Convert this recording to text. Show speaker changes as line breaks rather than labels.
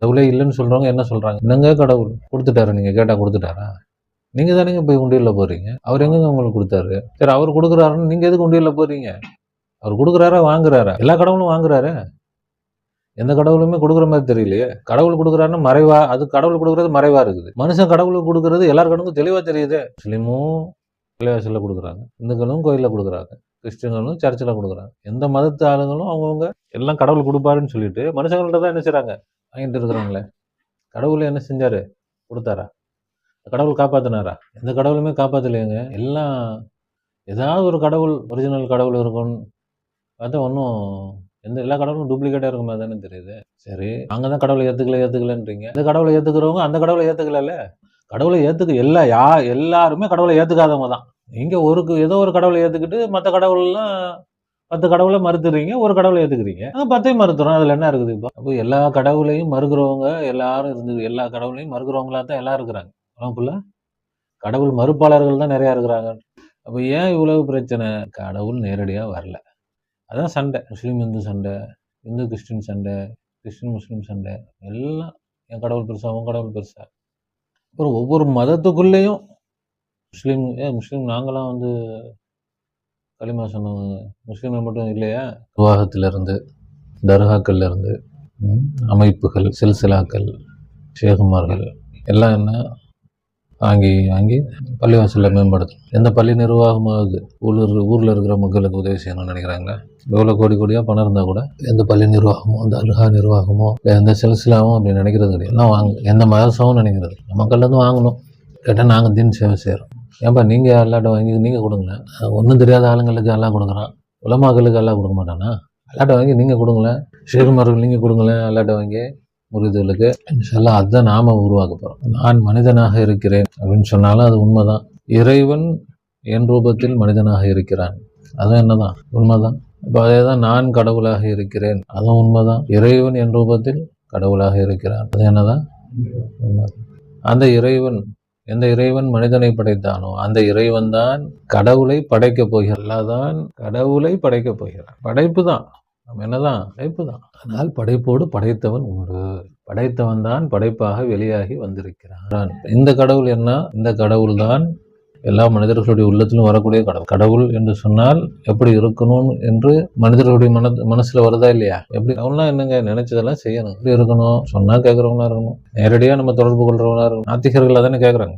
கடவுளே இல்லைன்னு சொல்றவங்க என்ன சொல்றாங்க? என்னங்க கடவுள் கொடுத்துட்டாரு, நீங்க கேட்டா கொடுத்துட்டாரா? நீங்க தானேங்க போய் உண்டியல்ல போறீங்க. அவர் எங்கங்க உங்களுக்கு கொடுத்தாரு? சரி, அவர் கொடுக்குறாருன்னு நீங்க எதுக்கு உண்டியல்ல போறீங்க? அவர் கொடுக்குறாரா வாங்குறாரா? எல்லா கடவுளும் வாங்குறாரு. எந்த கடவுளுமே கொடுக்குற மாதிரி தெரியலையே. கடவுள் கொடுக்குறாருன்னு மறைவா, அது கடவுள் கொடுக்குறது மறைவா இருக்குது. மனுஷன் கடவுளுக்கு கொடுக்குறது எல்லார் கண்ணுக்கும் தெளிவா தெரியுது. முஸ்லிமும் பள்ளிவாசல்ல கொடுக்குறாங்க, இந்துக்களும் கோயில்ல கொடுக்குறாங்க, கிறிஸ்டியன்களும் சர்ச்சில் கொடுக்குறாங்க. எந்த மதத்து ஆளுங்களும் அவங்கவுங்க எல்லாம் கடவுள் கொடுப்பாருன்னு சொல்லிட்டு மனுஷங்கள்ட்ட தான் என்ன செய்றாங்க, வாங்கிட்டு இருக்கிறாங்களே. கடவுள் என்ன செஞ்சாரு? கொடுத்தாரா? கடவுள் காப்பாத்தினாரா? எந்த கடவுளுமே காப்பாத்தலையேங்க. எல்லாம் ஏதாவது ஒரு கடவுள், ஒரிஜினல் கடவுள் இருக்கும்னு பார்த்தா ஒன்றும் எல்லா கடவுளும் டூப்ளிகேட்டா இருக்க மாதிரி தானே தெரியுது. சரி, நாங்க தான் கடவுளை ஏத்துக்கலன்றீங்க. இந்த கடவுளை ஏத்துக்கிறவங்க அந்த கடவுளை ஏத்துக்கல. கடவுளை எல்லாருமே கடவுளை ஏத்துக்காதவங்க தான். நீங்க ஏதோ ஒரு கடவுளை ஏத்துக்கிட்டு மற்ற கடவுள்லாம் 10 கடவுளை மறுத்துறீங்க, ஒரு கடவுளை ஏத்துக்கிறீங்க. 10ஐயும் மறுத்துறோம். அதுல என்ன இருக்குது? இப்போ அப்போ எல்லா கடவுளையும் மறுக்கிறவங்க எல்லாரும் எல்லா கடவுளையும் மறுக்கிறவங்களா தான் எல்லாரும் இருக்கிறாங்க. ஃபுல்லா கடவுள் மறுப்பாளர்கள் தான் நிறைய இருக்கிறாங்க. அப்ப ஏன் இவ்வளவு பிரச்சனை? கடவுள் நேரடியா வரல. அதான் சண்டை. முஸ்லீம் இந்து சண்டை, இந்து கிறிஸ்டின் சண்டை, கிறிஸ்டின் முஸ்லீம் சண்டை, எல்லாம் என் கடவுள் பெருசா, உன் கடவுள் பெருசா. அப்புறம் ஒவ்வொரு மதத்துக்குள்ளேயும் முஸ்லீம் நாங்களாம் களிமா சொன்னவங்க, முஸ்லீம்கள் மட்டும் இல்லையா? நிர்வாகத்திலிருந்து, தர்காக்கள்ல இருந்து, அமைப்புகள், சில்சிலாக்கள், ஷேகுமார்கள் எல்லாம் என்ன வாங்கி பள்ளிவாசலில் மேம்படுத்தணும். எந்த பள்ளி நிர்வாகமாவது ஊரில் இருக்கிற மக்களுக்கு உதவி செய்யணும்னு நினைக்கிறாங்களா? எவ்வளோ கோடியாக பணம் இருந்தால் கூட எந்த பள்ளி நிர்வாகமோ, அந்த அல்ஹா நிர்வாகமோ, எந்த சில்சிலாவும் அப்படி நினைக்கிறது கிடையாது. எல்லாம் எந்த மதசமும் நினைக்கிறது மக்கள்லேருந்து வாங்கணும். கேட்டால் நாங்கள் தீன் சேவை செய்கிறோம். ஏன்பா நீங்கள் அல்லாட்ட வாங்கி நீங்கள் கொடுங்களேன். ஒன்றும் தெரியாத ஆளுங்களுக்கு எல்லாம் கொடுக்குறான், உலமாக்களுக்கு எல்லாம் கொடுக்க மாட்டானா? அல்லாட்ட வாங்கி நீங்கள் கொடுங்களேன், ஷேகுமார்கள் நீங்கள் கொடுங்களேன், அல்லாட்ட வாங்கி முறிதலுக்கு. இன்ஷால்லா அதுதான் நாம உருவாக்க போறோம். நான் மனிதனாக இருக்கிறேன் அப்படின்னு சொன்னாலும் அது உண்மைதான். இறைவன் என் ரூபத்தில் மனிதனாக இருக்கிறான், அதுவும் என்னதான் உண்மைதான். இப்போ அதேதான் நான் கடவுளாக இருக்கிறேன், அதுவும் உண்மைதான். இறைவன் என் ரூபத்தில் கடவுளாக இருக்கிறான், அது என்னதான் உண்மைதான். அந்த இறைவன், எந்த இறைவன் மனிதனை படைத்தானோ அந்த இறைவன் தான் கடவுளை படைக்க போகிறான். அல்லாதான் கடவுளை படைக்க போகிறான். படைப்பு தான், நம்ம என்னதான் படைப்பு தான். அதனால் படைப்போடு படைத்தவன் உண்டு. படைத்தவன் தான் படைப்பாக வெளியாகி வந்திருக்கிறான். இந்த கடவுள் என்ன? இந்த கடவுள் தான் எல்லா மனிதர்களுடைய உள்ளத்திலும் வரக்கூடிய கடவுள். கடவுள் என்று சொன்னால் எப்படி இருக்கணும் என்று மனிதர்களுடைய மனசுல வருதா இல்லையா? எப்படி அவன்லாம் என்னங்க நினைச்சதெல்லாம் செய்யணும், எப்படி இருக்கணும், சொன்னா கேட்கறவங்களா இருக்கணும், நேரடியா நம்ம தொடர்பு கொள்றவங்களா இருக்கணும். நாத்திகர்கள் தானே கேட்கறாங்க.